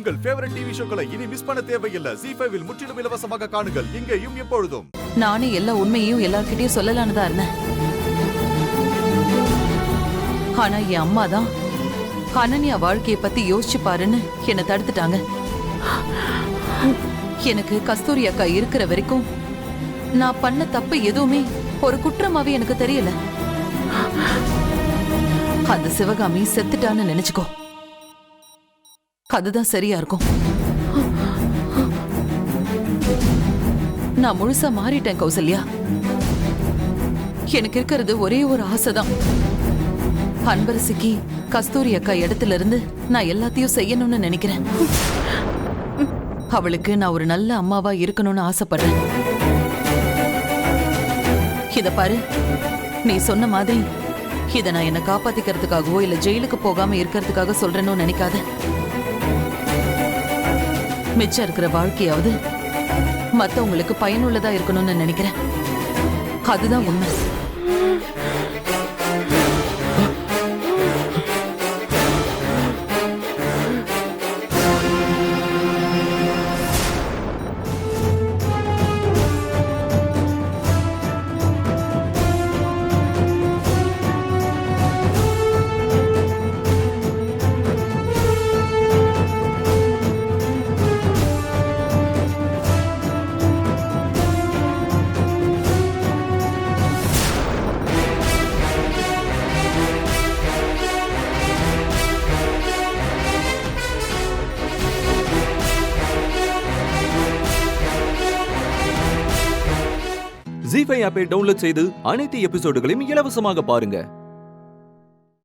உங்கள் favourite TV ஷோக்களை இனி miss பண்ண தேவையில்லை. ZEE5 இல் முற்றிலும் இலவசமாக காணுங்கள். இங்கேயும் எப்பொழுதும். நானே எல்லா உண்மையையும் எல்லார்கிட்டயும் சொல்லலான்னு தான் இருந்தேன். ஆனா என் அம்மா தான் அனன்யா வாழ்க்கைய பத்தி யோசிச்சு பாருன்னு என்னை தடுத்துட்டாங்க. எனக்கு கஸ்தூரி அக்கா இருக்கிற வரைக்கும் நான் பண்ண தப்பு எதுவுமே ஒரு குற்றமாவே எனக்கு தெரியல. அந்த சிவகாமி செத்துட்டான்னு நினைச்சுக்கோ, அதுதான் சரியா இருக்கும். நான் முழுசா மாறிட்டேன் கௌசல்யா. எனக்கு இருக்கிறது ஒரே ஒரு ஆசைதான். அன்பரசிக்கு கஸ்தூரி அக்கா இடத்துல இருந்து நான் எல்லாத்தையும் செய்யணும்னு நினைக்கிறேன். அவளுக்கு நான் ஒரு நல்ல அம்மாவா இருக்கணும்னு ஆசைப்படுறேன். இத பாரு, நீ சொன்ன மாதிரி இத நான் என்ன காப்பாத்திக்கிறதுக்காகவோ இல்ல ஜெயிலுக்கு போகாம இருக்கிறதுக்காக சொல்றேன்னு நினைக்காத. மிச்சம் இருக்கிற வாழ்க்கையாவது மத்தவங்களுக்கு பயனுள்ளதா இருக்கணும்னு நினைக்கிறேன். அதுதான் உண்மை. ZEE5 ஆப்பை டவுன்லோட் செய்து அனைத்து எபிசோடுகளையும் இலவசமாக பாருங்க.